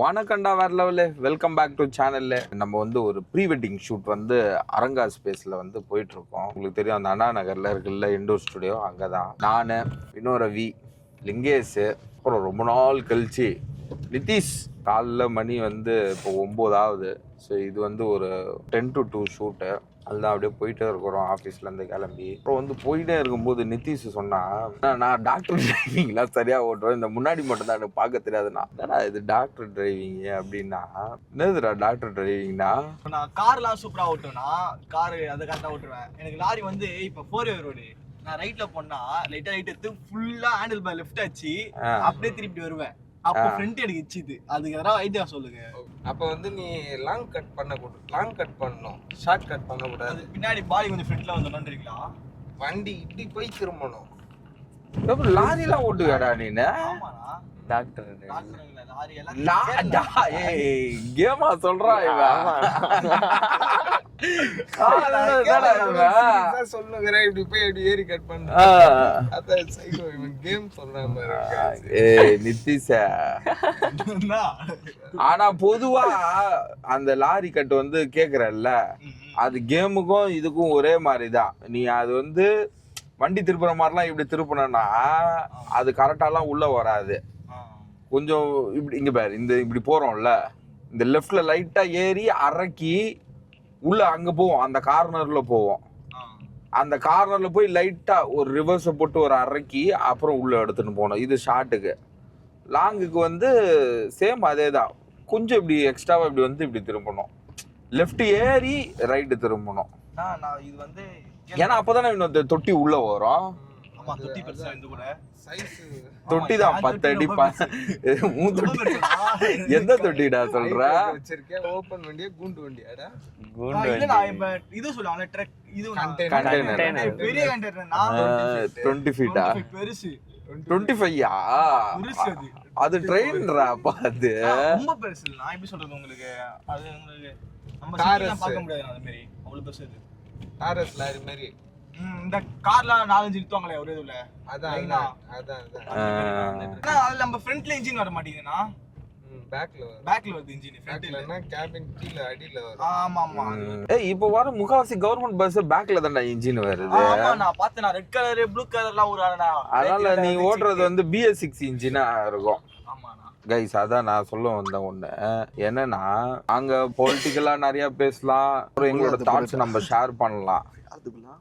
வணக்கம்டா வேற level. Welcome back to சேனல்ல. நம்ம வந்து ஒரு ப்ரீ வெட்டிங் ஷூட் வந்து அரங்கா ஸ்பேஸ்ல வந்து போயிட்டு இருக்கோம். உங்களுக்கு தெரியும் அந்த அண்ணா நகர்ல இருக்குல்ல இண்டோர் ஸ்டுடியோ, அங்கதான் நானு, இன்னொரு ரவி, லிங்கேஷ், அப்புறம் ரொம்ப நாள் கழிச்சு நிதிஷ். காலைல மணி வந்து இப்போ 9 ஆகுது. ஸோ இது வந்து ஒரு 10 to 2 ஷூட்டு. அதுதான் அப்படியே போயிட்டே இருக்கிறோம் ஆஃபீஸ்லேருந்து கிளம்பி. அப்புறம் வந்து போயிட்டே இருக்கும்போது நிதிஷ் சொன்னா, நான் டாக்டர் டிரைவிங்லாம் சரியாக ஓட்டுவேன், இந்த முன்னாடி மட்டும் தான் எனக்கு பார்க்க தெரியாதுண்ணா. என்னடா இது டாக்டர் டிரைவிங் அப்படின்னா, என்னதுடா டாக்டர் டிரைவிங்னா? நான் கார்லாம் சூப்பராக ஓட்டுவேன்னா, காரு அதை கரெக்டாக ஓட்டுவேன். எனக்கு லாரி வந்து இப்போ 4-way ரோடு, நான் ரைட்ல போனா லைட்டா ரைட் எடுத்து ஃபுல்லா ஹேண்டில் பார் லெஃப்ட் ஆச்சு, அப்படியே திருப்பி வருவேன். அப்போ ஃப்ரண்ட் எனக்கு இச்சுது. அதுக்கு எதனா ஐடியா சொல்லுங்க. அப்போ வந்து நீ லாங் கட் பண்ணணும், ஷார்ட் கட் பண்ண கூடாது. பின்னாடி பாடி கொஞ்சம் ஃப்ரண்ட்ல வந்துடுறீங்களா? வண்டி இப்படி போய் திரும்பணும். லாரிலாம் ஓட்டுவியாடா நீனு? ஆமாண்ணா, டாக்டர் லாரி எல்லாம் கேமா சொல்றா இவன். சொல்லுகிறேன் இப்படி போய் அப்படி ஏறி கட் பண்ண. அதான் சைக்கோ இவன் கேம் சொல்றான் பாரு. ஏய் நிதிஷ, ஆனா பொதுவா அந்த லாரி கட்டு வந்து கேக்குறல்ல, அது கேமுக்கும் இதுக்கும் ஒரே மாதிரிதான். நீ அது வந்து வண்டி திருப்புற மாதிரிலாம் இப்படி திருப்பினா அது கரெக்டாலாம் உள்ள வராது. கொஞ்சம் இப்படி இங்க பாரு, இந்த இப்படி போறோம்ல, இந்த லெஃப்ட்ல லைட்டா ஏறி அரக்கி உள்ள அங்க போவோம், அந்த கார்னர்ல போவோம். அந்த கார்னர்ல போய் லைட்டா ஒரு ரிவர்ஸை போட்டு ஒரு அரக்கி அப்புறம் உள்ள எடுத்துன்னு போகணும். இது ஷார்ட்டுக்கு. லாங்குக்கு வந்து சேம் அதே தான். கொஞ்சம் இப்படி எக்ஸ்ட்ராவா இப்படி வந்து இப்படி திரும்பணும், லெஃப்ட் ஏறி ரைட்டு திரும்பணும். இது வந்து ஏன்னா அப்பதானே இன்னொரு தொட்டி உள்ள வரும். தொட்டி தான் 10 அடி எந்த தொட்டிடா சொல்ற? வச்சிருக்கேன் ஓபன் வண்டியா கூண்டு வண்டியாடா? கூண்டு இது சொல்லுவாங்க ட்ரக், இது கண்டெய்னர் பெரிய கண்டெய்னர். 20 ஃபீட்டா? பெருசு 25யா? அது ட்ரெயின்ரா அப்பா. அது ரொம்ப பெருசு. நான் எப்படி சொல்றது உங்களுக்கு, அது உங்களுக்கு நம்ம சிட்டில பார்க்க முடியாது. அது மாதிரி அவ்வளவு பெருசு. அது டாரஸ் லாரி மாதிரி. இந்த கார்லாம் 4-5 இழுத்துவாங்களே ஒரே இதுல. அதான் அது நம்ம ஃப்ரண்ட்ல இன்ஜின் வர மாட்டேங்குதுனா, பேக்ல வருது இன்ஜின். ஃப்ரண்ட்லனா கேபின் கீழ அடியில வரும். ஆமா. ஏய் இப்போ வர முகாவாசி கவர்மெண்ட் பஸ் பேக்ல தான்டா இன்ஜின் வருது. ஆமா, நான் பார்த்தேன். ரெட் கலர் ப்ளூ கலர்லாம் ஒரு அதனால நீ ஓட்டுறது வந்து BS6 இன்ஜினா இருக்கும். கைஸ், அதான் நான் சொல்ல வந்த ஒண்ணு என்னன்னா, அங்க பொலிட்டிக்கலா நிறைய பேசலாம், எங்களோட தாட்ஸ் நம்ம ஷேர் பண்ணலாம்.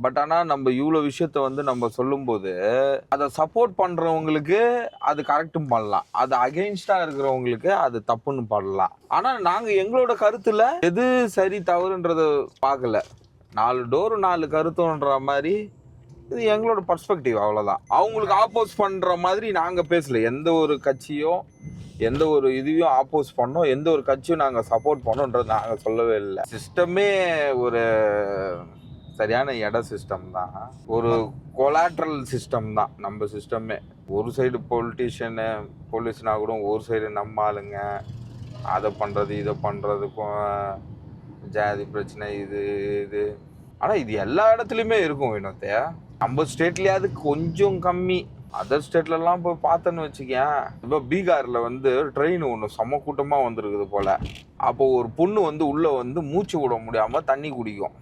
பட் ஆனா நம்ம இவ்வளவு விஷயத்த வந்து நம்ம சொல்லும் போது அதை சப்போர்ட் பண்றவங்களுக்கு அது கரெக்டும் பண்ணலாம், அது அகெயின்ஸ்டா இருக்கிறவங்களுக்கு அது தப்புன்னு பண்ணலாம். ஆனா நாங்க எங்களோட கருத்துல எது சரி தவறுன்றத பார்க்கல. 4 டோர் 4 கருத்துன்ற மாதிரி இது எங்களோட பர்ஸ்பெக்டிவ், அவ்வளவுதான். அவங்களுக்கு ஆப்போஸ் பண்ற மாதிரி நாங்க பேசல. எந்த ஒரு கட்சியும் எந்த ஒரு இதையும் ஆப்போஸ் பண்ணோம், எந்த ஒரு கட்சியும் நாங்க சப்போர்ட் பண்ணோன்றது நாங்க சொல்லவே இல்லை. சிஸ்டமே ஒரு சரியான இட சிஸ்டம் தான், ஒரு கொலாட்ரல் சிஸ்டம் தான் நம்ம சிஸ்டமே. ஒரு சைடு பொலிட்டிஷியனு போலீஸ்னா கூட ஒரு சைடு நம்ம ஆளுங்க அதை பண்ணுறது இதை பண்ணுறதுக்கும் ஜாதி பிரச்சனை இது. ஆனால் இது எல்லா இடத்துலையுமே இருக்கும் வினோத்தை. நம்ம ஸ்டேட்லேயாவது கொஞ்சம் கம்மி, அதர் ஸ்டேட்லலாம் போய் பார்த்தேன்னு வச்சுக்கேன். இப்போ பீகாரில் வந்து ட்ரெயின் ஒன்று செம்ம கூட்டமாக வந்துருக்குது போல். அப்போ ஒரு பொண்ணு வந்து உள்ளே வந்து மூச்சு விட முடியாமல் தண்ணி குடிக்கும்,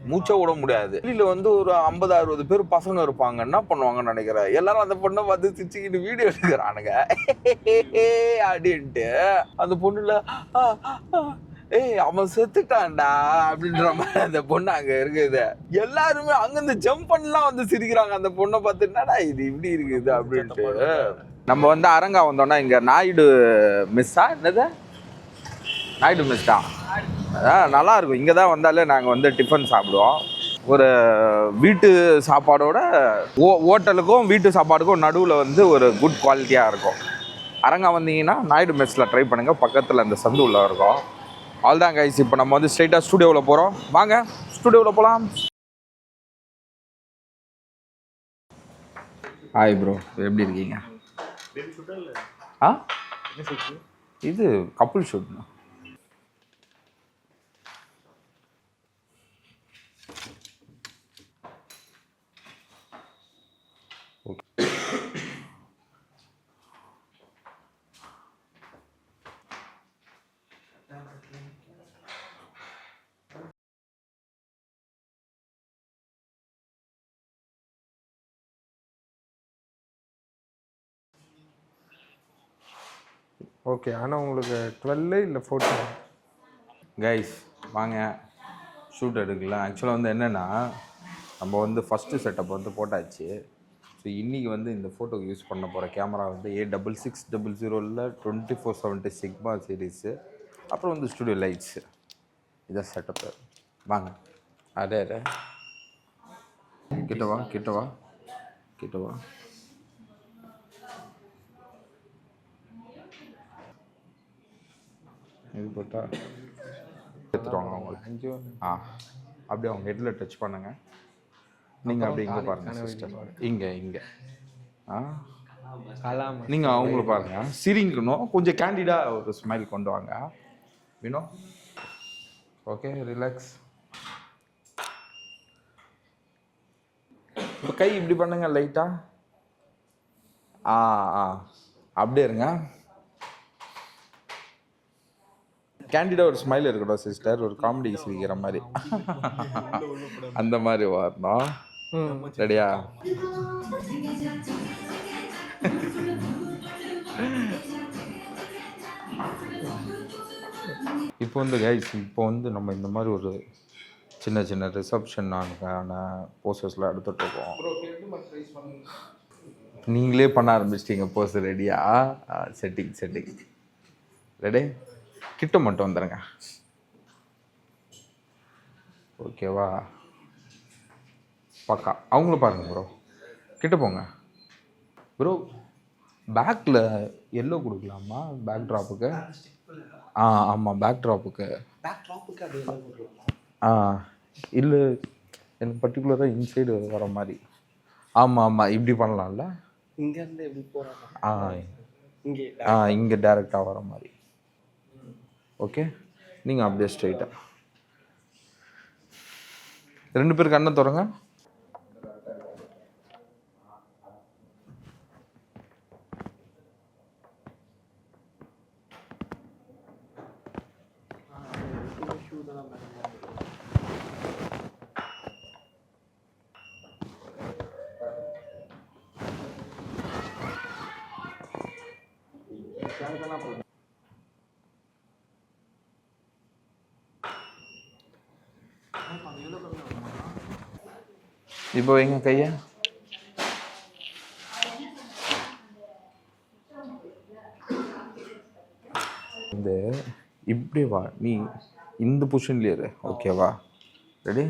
மூச்சை விட முடியாது. வெளியில வந்து ஒரு 50-60 பேர் பசங்க இருப்பாங்க. என்ன பண்ணுவாங்கன்னு நினைக்கிறேன், எல்லாரும் அந்த பொண்ணை பார்த்து சிரிச்சுக்கிட்டு வீடியோ எடுக்கிறானுங்க அப்படின்ட்டு. அந்த பொண்ணுல ஏய் அவன் செத்துட்டான்டா அப்படின்ற மாதிரி அந்த பொண்ணு அங்க இருக்குது. எல்லாருமே அங்கிருந்து ஜம்ப் பண்ணலாம் வந்து சிரிக்கிறாங்க அந்த பொண்ணை பார்த்து. என்னடா இது இப்படி இருக்குது அப்படின்ட்டு. நம்ம வந்து அரங்கா வந்தோம்னா இங்க நாயுடு மிஸ்ஸா, என்னது நாயுடு மிஸ் தான், நல்லா இருக்கும். இங்கே தான் வந்தாலே நாங்கள் வந்து டிஃபன் சாப்பிடுவோம். ஒரு வீட்டு சாப்பாடோட ஹோட்டலுக்கும் வீட்டு சாப்பாடுக்கும் நடுவில் வந்து ஒரு குட் குவாலிட்டியாக இருக்கும். அரங்கா வந்தீங்கன்னா நாயுடு மெஸ்ஸில் ட்ரை பண்ணுங்கள், பக்கத்தில் இந்த சந்து உள்ள இருக்கும். அவ்வளோதான் கைஸ், இப்போ நம்ம வந்து ஸ்ட்ரைட்டாக ஸ்டூடியோவில் போகிறோம். வாங்க ஸ்டூடியோவில் போகலாம். ஹாய் ப்ரோ, எப்படி இருக்கீங்க? இது கப்புள் ஷூட்ண்ணா. ஓகே, ஆனால் உங்களுக்கு 12 இல்லை 14? கைஸ் வாங்க ஷூட் எடுக்கலாம். ஆக்சுவலாக வந்து என்னென்னா நம்ம வந்து ஃபஸ்ட்டு செட்டப் வந்து போட்டாச்சு. ஸோ இன்றைக்கி வந்து இந்த ஃபோட்டோக்கு யூஸ் பண்ண போகிற கேமரா வந்து A6600 2470 சிக்மா சீரீஸு. அப்புறம் வந்து ஸ்டுடியோ லைட்ஸு. இதான் செட்டப்பு. வாங்க அதே கிட்டவா கிட்டவா கிட்டவா. இது போட்டா எடுத்துருவாங்க அவங்கள. அப்படியே அவங்க ஹெட்டில் டச் பண்ணுங்க. நீங்கள் அப்படி இங்கே பாருங்கள் சிஸ்டர். இங்கே நீங்கள் அவங்கள பாருங்கள். சிரிங்கணும், கொஞ்சம் கேண்டிடாக ஒரு ஸ்மைல் கொண்டு வாங்க. Vino okay, relax. இப்போ கை இப்படி பண்ணுங்க லைட்டாக. அப்படியே இருங்க. கேண்டிடா ஒரு ஸ்மைல் இருக்கட்டும் சிஸ்டர், ஒரு காமெடி சிரிக்கிற மாதிரி. அந்த மாதிரி வரணும். ரெடியா? இப்போ வந்து கைஸ், இப்போ வந்து நம்ம இந்த மாதிரி ஒரு சின்ன சின்ன ரிசப்ஷனான போஸ்டர்ஸ்லாம் எடுத்துகிட்டு இருக்கோம். நீங்களே பண்ண ஆரம்பிச்சிட்டிங்க போஸ். ரெடியா? Setting ready. கிட்ட மட்டும் வந்துடுங்க. ஓகேவா? பக்கா. அவங்கள பாருங்க ப்ரோ, கிட்ட போங்க ப்ரோ. பேக்கில் எல்லோ கொடுக்கலாமா பேக் ட்ராப்புக்கு? ஆமாம், பேக் ட்ராப்புக்கு. இல்லை, எனக்கு பர்டிகுலராக இன்சைடு வர மாதிரி. ஆமாம், இப்படி பண்ணலாம்ல. இங்கேருந்து எப்படி போகிறாங்க? இங்கே டேரெக்டாக வர மாதிரி. ஓகே, நீங்கள் அப்படியே ஸ்ட்ரைட்டாக 2 பேர் கண்ணை திறங்க. இப்போ வைங்க கையை. இந்த இப்படி வா, நீ இந்த பொசிஷன்லேயே இரு. ஓகேவா? ரெடி?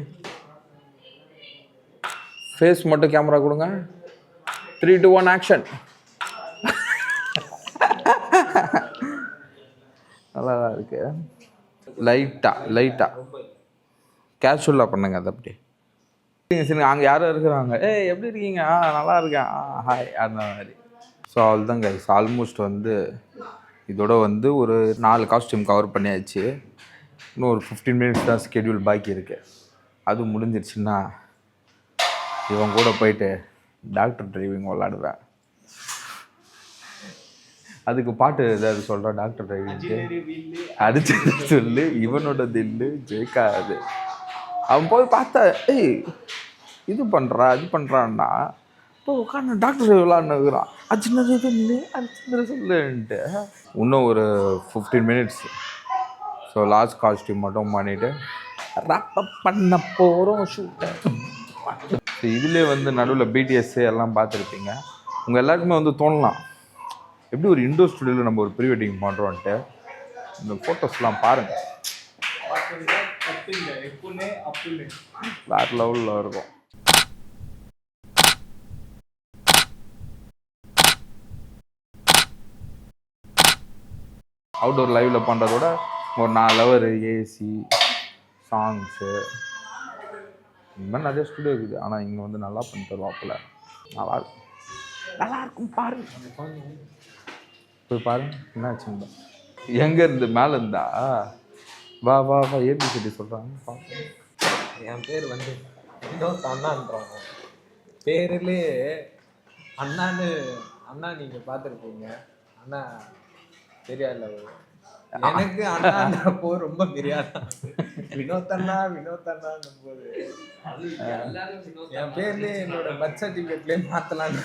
ஃபேஸ் மட்டும் கேமரா கொடுங்க. 3, 2, 1 ஆக்ஷன். நல்லா தான் இருக்கு. லைட்டாக கேஷுவலாக பண்ணுங்க. அது அப்படியே சரி. அங்கே யாரும் இருக்கிறாங்க. எப்படி இருக்கீங்க? நல்லா இருக்கேன். ஹாய், அந்த மாதிரி. ஸோ அவ்வளோதான் கைஸ். ஆல்மோஸ்ட் வந்து இதோட வந்து ஒரு 4 காஸ்டியூம் கவர் பண்ணியாச்சு. இன்னும் ஒரு 15 மினிட்ஸ் தான் ஸ்கெடியூல் பாக்கி இருக்குது. அது முடிஞ்சிருச்சுன்னா இவன் கூட போயிட்டு டாக்டர் டிரைவிங் விளாடுவேன். அதுக்கு பாட்டு ஏதாவது சொல்கிறேன். டாக்டர் டிரைவிங்க்கு அடிச்சு சொல்லு, இவனோட தில்லு ஜெயிக்காது. அவன் போய் பார்த்தா இது பண்ணுறா அது பண்ணுறான்னா இப்போ உட்காந்து டாக்டர் விளாட்னுக்குறான். அது சின்னது இல்லை, அது சின்னது சொல்லுன்ட்டு. இன்னும் ஒரு 15 மினிட்ஸ். ஸோ லாஸ்ட் காஸ்டியூம் மட்டும் பண்ணிவிட்டு ரேப்பப் பண்ண போகிறோம் ஷூட்டை. ஸோ இதிலே வந்து நடுவில் பிடிஎஸ் எல்லாம் பார்த்துருப்பீங்க. உங்கள் எல்லாருக்குமே வந்து தோணலாம், எப்படி ஒரு இண்டோர் ஸ்டுடியோவில் நம்ம ஒரு ப்ரீ வெட்டிங் பண்ணுறோன்ட்டு. இந்த ஃபோட்டோஸ்லாம் பாருங்கள், வேறு லெவலில் இருக்கும். அவுட்டோர் லைவில் பண்ணுறதோட ஒரு 4 ஹவர் ஏசி சாங்ஸு இந்த மாதிரி நிறைய ஸ்டுடியோ இருக்குது. ஆனால் இங்கே வந்து நல்லா பண்ணி தருவாப்பில். நல்லாயிருக்கும் பாருங்க. போய் பாருங்க என்னாச்சுங்க. எங்கே இருந்து மேலே இருந்தா வா ஏபிசிடி சொல்கிறாங்க. என் பேர் வந்து அண்ணான்றாங்க. பேரிலே அண்ணா நீங்கள் பார்த்துருப்பீங்க. அண்ணா தெரியாதுல்ல, எனக்கு அண்ணான்றப்போ ரொம்ப தெரியாதான். வினோத் அண்ணான்னும் போது என் பேர்லேயே என்னோட பர்த் சர்டிஃபிகேட்லேயே மாற்றலான்னு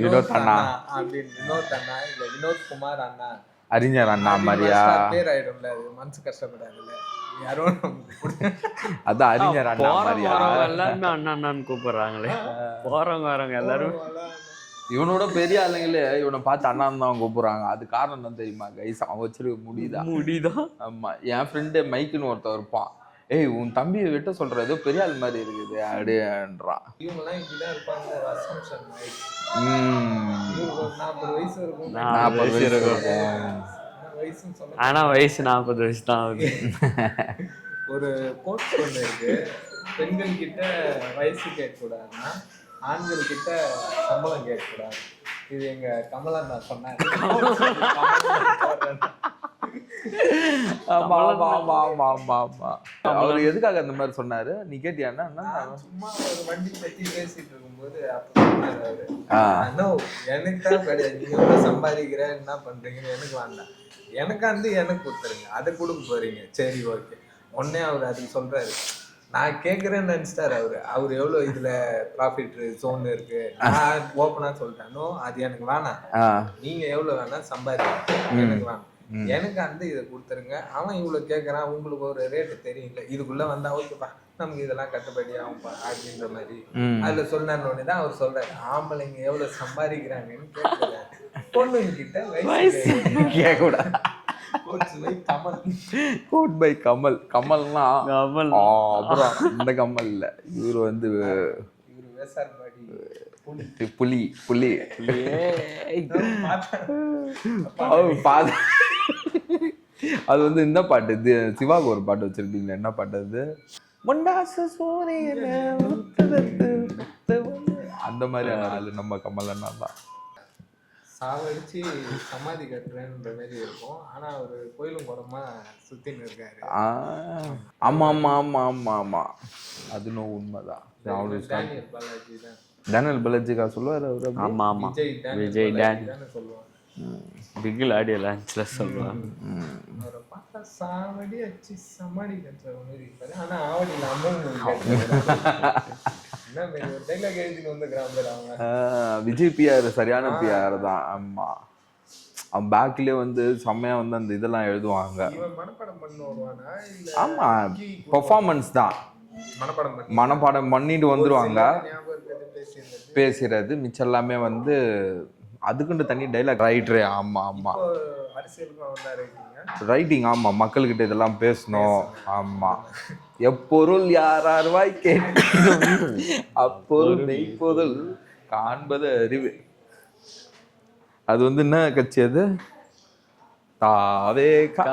வினோத் அண்ணா அப்படின்னு. வினோத் அண்ணா இல்லை, வினோத் குமார் அண்ணா அறிஞர் அண்ணா மாதிரியா? பேர் ஆயிடும்ல, அது மனசு கஷ்டப்படாதுல்ல யாரும். அதான் அறிஞர் அண்ணா மாதிரியா? எல்லாருமே அண்ணா அண்ணான்னு கூப்பிடுறாங்களே, போறவங்க வரவங்க எல்லாரும். இவனோட பெரிய ஆளுங்களே இவனை பார்த்து அண்ணான்னு தான் கூப்பிடுறாங்க. அது காரணம் தான் தெரியுமா கைஸ்? அவன் வச்சிருக்க முடிதான். ஆமா, என் ஃப்ரெண்டு மைக்குன்னு ஒருத்தர் இருப்பான். ஏய், உன் தம்பியை விட்ட சொல்றது பெரிய ஆள் மாதிரி இருக்குது அப்படின்றான். இவங்கெல்லாம் இப்படிதான் இருப்பாங்க, ஒரு assumption ஆயிடுச்சு. 40 வயசு இருக்கும், 40 வயசு இருக்கும். வயசுன்னு சொல்ல. ஆனா வயசு 40 வயசு தான் ஆகுது. ஒரு கோட் ஒன்று இருக்கு, பெண்கள் கிட்ட வயசு கேட்கக்கூடாதுன்னா ஆண்கள் கிட்ட சம்பளம் கேட்கக்கூடாது. இது எங்க கமலா நான் சொன்னாரு. ஆமா ஆமா ஆமா ஆமா ஆமா ஆமா. அவர் எதுக்காக அந்த மாதிரி சொன்னாரு நீ கேட்டியான்னா? சும்மா ஒரு வண்டி பத்தி பேசிட்டு இருக்கும்போது அப்ப சொன்னாரு அவரு, எனக்கு தான் கிடையாது, நீங்க எவ்வளவு சம்பாதிக்கிற என்ன பண்றீங்கன்னு எனக்கு வேண்டாம், எனக்கு வந்து எனக்கு கொடுத்துருங்க, அதை கொடுக்க போறீங்க, சரி ஓகே. உடனே அவர் அதுக்கு சொல்றாரு, நான் கேட்குறேன்னு நினச்சிட்டாரு அவர் எவ்வளோ இதில் ப்ராஃபிட் ஜோன் இருக்கு. நான் ஓப்பனாக சொல்லிட்டேனோ அது எனக்கு வேணாம், நீங்கள் எவ்வளோ வேணா சம்பாதிக்க, எனக்கு வேணாம், எனக்கு வந்து இதை கொடுத்துருங்க. அவன் இவ்வளோ கேட்குறான், உங்களுக்கு ஒரு ரேட்டு தெரியல, இதுக்குள்ளே வந்தால் ஓகேப்பா நமக்கு இதெல்லாம் கட்டுப்படி ஆகும்பா அப்படின்ற மாதிரி அதில் சொன்னோடனே தான் அவர் சொல்கிறாரு, ஆம்பளைங்க எவ்வளோ சம்பாதிக்கிறாங்கன்னு கேட்குறாரு. பொண்ணுங்கிட்ட வயசு கேட்கக்கூடாது. Code by Kamal. கமல்னா அப்புறம் இந்த கமல் இல்ல, இவர் வந்து புலி. புலி அது வந்து இந்த பாட்டு, இது சிவாக்கு ஒரு பாட்டு வச்சிருக்கீங்களா? என்ன பாட்டு அது? அந்த மாதிரி ஆளு நம்ம கமல் அண்ணா தான். சாவடிச்சு சமாதி கட்டுறேன்ற மாதிரி இருக்கும், ஆனா ஒரு கோயிலும் குடமா சுத்தின்னு இருக்காரு. ஆமா ஆமா ஆமா ஆமா ஆமா, அது நோ உண்மைதான். டேனியல் பாலாஜி தான். டேனியல் பாலாஜிக்கா சொல்லுவாரு அவரு? ஆமா ஆமா, விஜய் டேனியல் சொல்லுவாங்க. பிகில் ஆடியோ லான்ச்ல சொல்லுவாங்க. அவரை பார்த்தா சாவடி வச்சு சமாதி கட்டுற மாதிரி இருப்பாரு, ஆனா ஆவடியில் அம்மன் விஜய் பிஆர் சரியான பிஆர் தான். ஆமா, அவன் பேக்லயே வந்து செம்மையா வந்து அந்த இதெல்லாம் எழுதுவாங்க. ஆமா, பெர்ஃபார்மன்ஸ் தான், மனப்பாடம் பண்ணிட்டு வந்துருவாங்க. பேசுறது மிச்சம் எல்லாமே வந்து அதுக்குன்னு தனி டைலாக் ரைட்டரே. ஆமா ஆமா, ரைட்டிங். ஆமா, மக்கள்கிட்ட இதெல்லாம் பேசணும். ஆமா, எப்பொருள் யாரார்வாய் கேட்கணும் அப்பொருள் மெய்ப்பொருள் காண்பது அறிவு. அது வந்து என்ன கட்சி அது? தாவேகா.